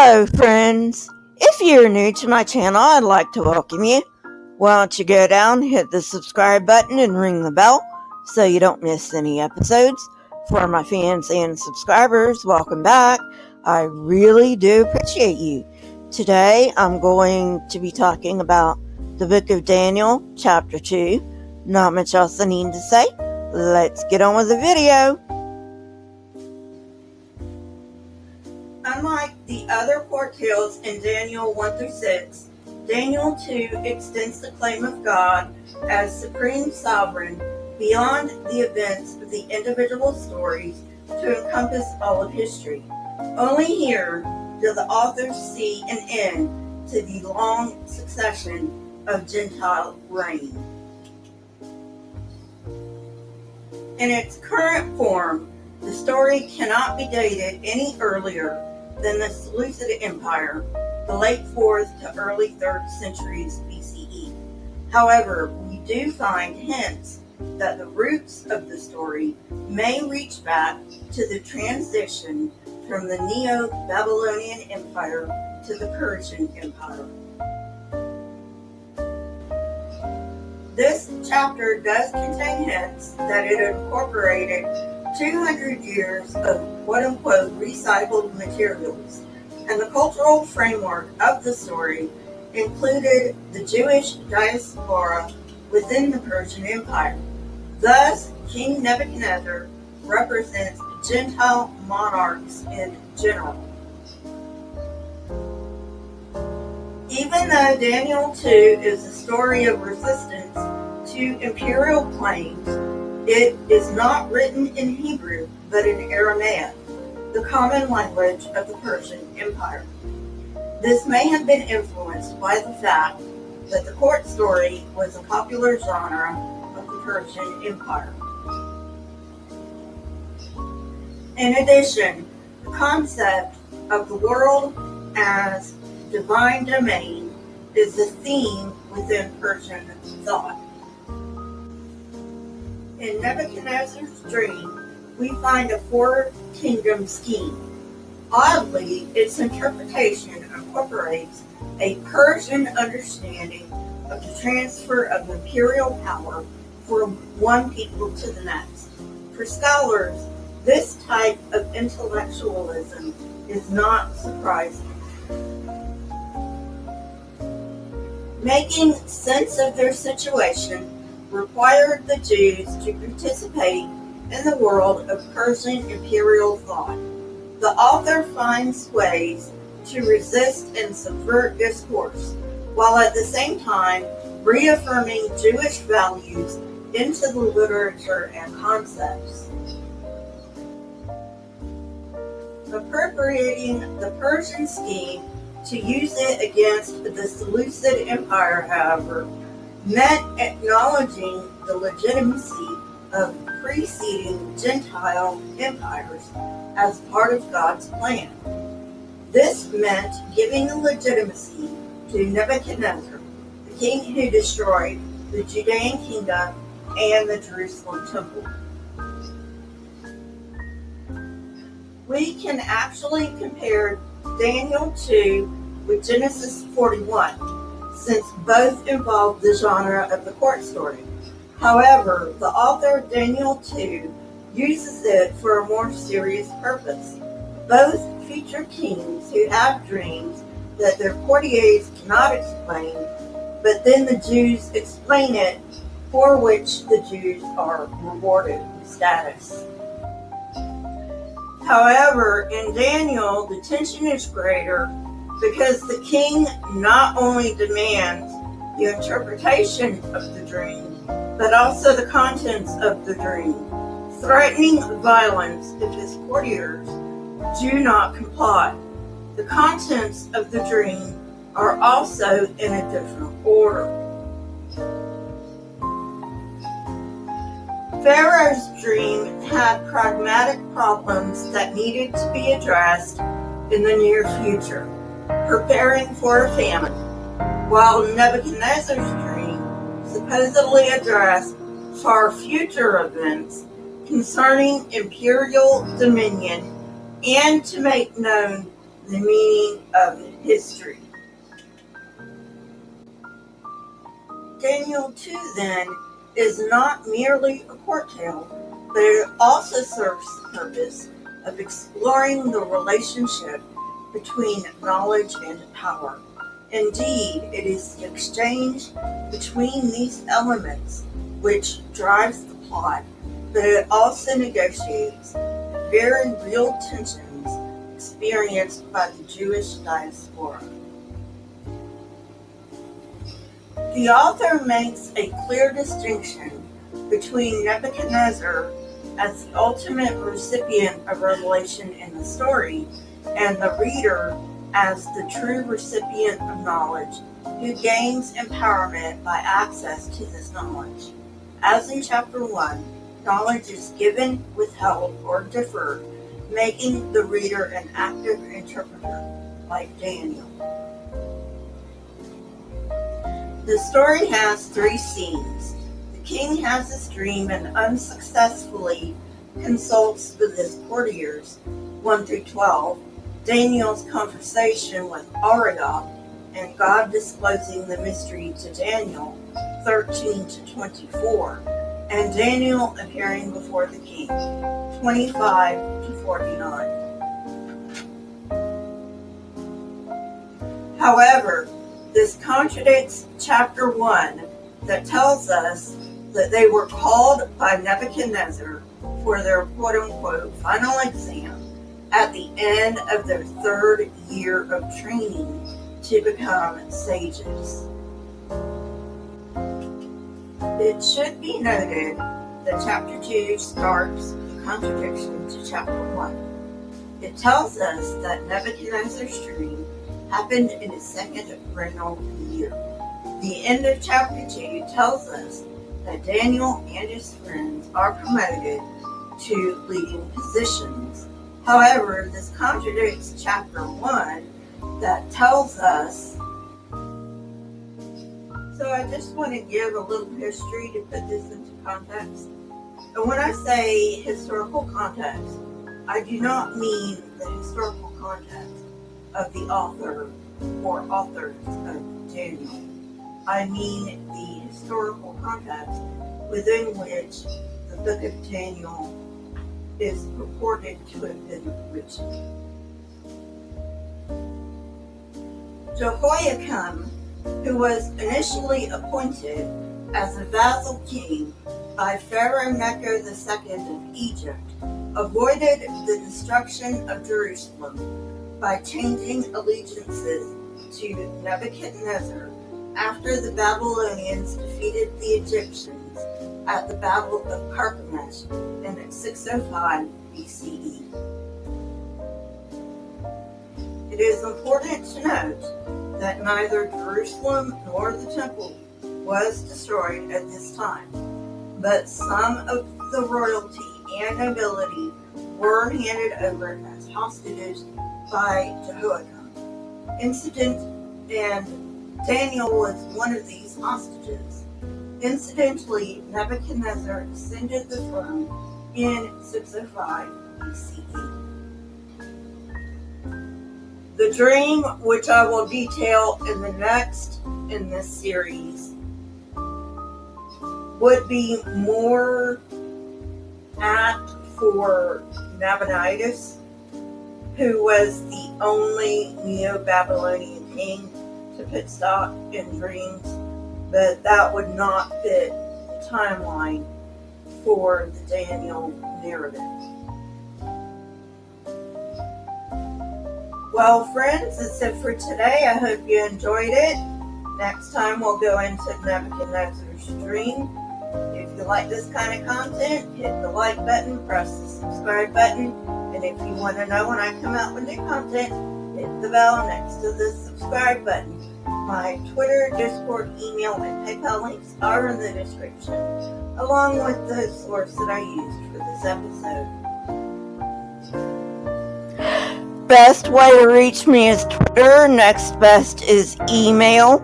Hello, friends. If you're new to my channel, I'd like to welcome you. Why don't you go down, hit the subscribe button, and ring the bell so you don't miss any episodes. For my fans and subscribers, welcome back. I really do appreciate you. Today, I'm going to be talking about the book of Daniel, chapter 2. Not much else I need to say. Let's get on with the video. Unlike the other court tales in Daniel 1-6, Daniel 2 extends the claim of God as supreme sovereign beyond the events of the individual stories to encompass all of history. Only here do the authors see an end to the long succession of Gentile reign. In its current form, the story cannot be dated any earlier than the Seleucid Empire, the late 4th to early 3rd centuries BCE. However, we do find hints that the roots of the story may reach back to the transition from the Neo-Babylonian Empire to the Persian Empire. This chapter does contain hints that it incorporated 200 years of quote-unquote recycled materials, and the cultural framework of the story included the Jewish diaspora within the Persian Empire. Thus, King Nebuchadnezzar represents Gentile monarchs in general. Even though Daniel 2 is a story of resistance to imperial claims, it is not written in Hebrew, but in Aramaic, the common language of the Persian Empire. This may have been influenced by the fact that the court story was a popular genre of the Persian Empire. In addition, the concept of the world as divine domain is a theme within Persian thought. In Nebuchadnezzar's dream, we find a four-kingdom scheme. Oddly, its interpretation incorporates a Persian understanding of the transfer of imperial power from one people to the next. For scholars, this type of intellectualism is not surprising. Making sense of their situation required the Jews to participate in the world of Persian imperial thought. The author finds ways to resist and subvert discourse, while at the same time reaffirming Jewish values into the literature and concepts. Appropriating the Persian scheme to use it against the Seleucid Empire, however, meant acknowledging the legitimacy of preceding Gentile empires as part of God's plan. This meant giving the legitimacy to Nebuchadnezzar, the king who destroyed the Judean kingdom and the Jerusalem temple. We can actually compare Daniel 2 with Genesis 41, since both involve the genre of the court story. However, the author of Daniel 2 uses it for a more serious purpose. Both feature kings who have dreams that their courtiers cannot explain, but then the Jews explain it, for which the Jews are rewarded with status. However, in Daniel, the tension is greater because the king not only demands the interpretation of the dream, but also the contents of the dream, threatening violence if his courtiers do not comply. The contents of the dream are also in a different order. Pharaoh's dream had pragmatic problems that needed to be addressed in the near future, preparing for a famine, while Nebuchadnezzar's dream supposedly addressed far future events concerning imperial dominion and to make known the meaning of history. Daniel 2 then is not merely a court tale, but it also serves the purpose of exploring the relationship between knowledge and power. Indeed, it is the exchange between these elements which drives the plot, but it also negotiates the very real tensions experienced by the Jewish diaspora. The author makes a clear distinction between Nebuchadnezzar as the ultimate recipient of revelation in the story and the reader as the true recipient of knowledge who gains empowerment by access to this knowledge. As in chapter 1, knowledge is given, withheld, or deferred, making the reader an active interpreter, like Daniel. The story has 3 scenes. The king has this dream and unsuccessfully consults with his courtiers, 1 through 12, Daniel's conversation with Arioch, and God disclosing the mystery to Daniel, 13 to 24, and Daniel appearing before the king, 25 to 49. However, this contradicts chapter 1 that tells us that they were called by Nebuchadnezzar for their quote-unquote final exam at the end of their 3rd year of training to become sages. It should be noted that chapter 2 starts the contradiction to chapter 1. It tells us that Nebuchadnezzar's dream happened in his 2nd regnal year. The end of chapter 2 tells us that Daniel and his friends are promoted to leading positions. However, this contradicts chapter 1 that tells us. So I just want to give a little history to put this into context. And when I say historical context, I do not mean the historical context of the author or authors of Daniel. I mean the historical context within which the book of Daniel is purported to have been written. Jehoiakim, who was initially appointed as a vassal king by Pharaoh Necho II of Egypt, avoided the destruction of Jerusalem by changing allegiances to Nebuchadnezzar after the Babylonians defeated the Egyptians at the Battle of Carchemish in 605 BCE. It is important to note that neither Jerusalem nor the temple was destroyed at this time, but some of the royalty and nobility were handed over as hostages by Jehoiakim. And Daniel was one of these hostages. Incidentally, Nebuchadnezzar ascended the throne in 605 BCE. The dream, which I will detail in this series, would be more apt for Nabonidus, who was the only Neo-Babylonian king to put stock in dreams, but that would not fit the timeline for the Daniel narrative. Well, friends, that's it for today. I hope you enjoyed it. Next time we'll go into Nebuchadnezzar's dream. If you like this kind of content, hit the like button, press the subscribe button, and if you want to know when I come out with new content, hit the bell next to the subscribe button. My Twitter, Discord, email, and PayPal links are in the description, along with the source that I used for this episode. Best way to reach me is Twitter. Next best is email.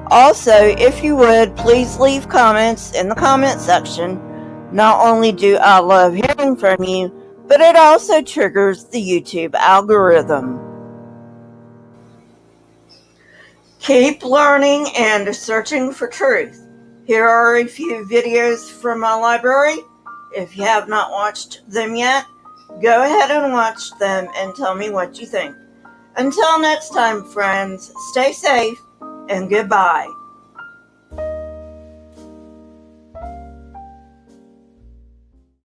Also, if you would, please leave comments in the comment section. Not only do I love hearing from you, but it also triggers the YouTube algorithm. Keep learning and searching for truth. Here are a few videos from my library. If you have not watched them yet, go ahead and watch them and tell me what you think. Until next time, friends, stay safe and goodbye.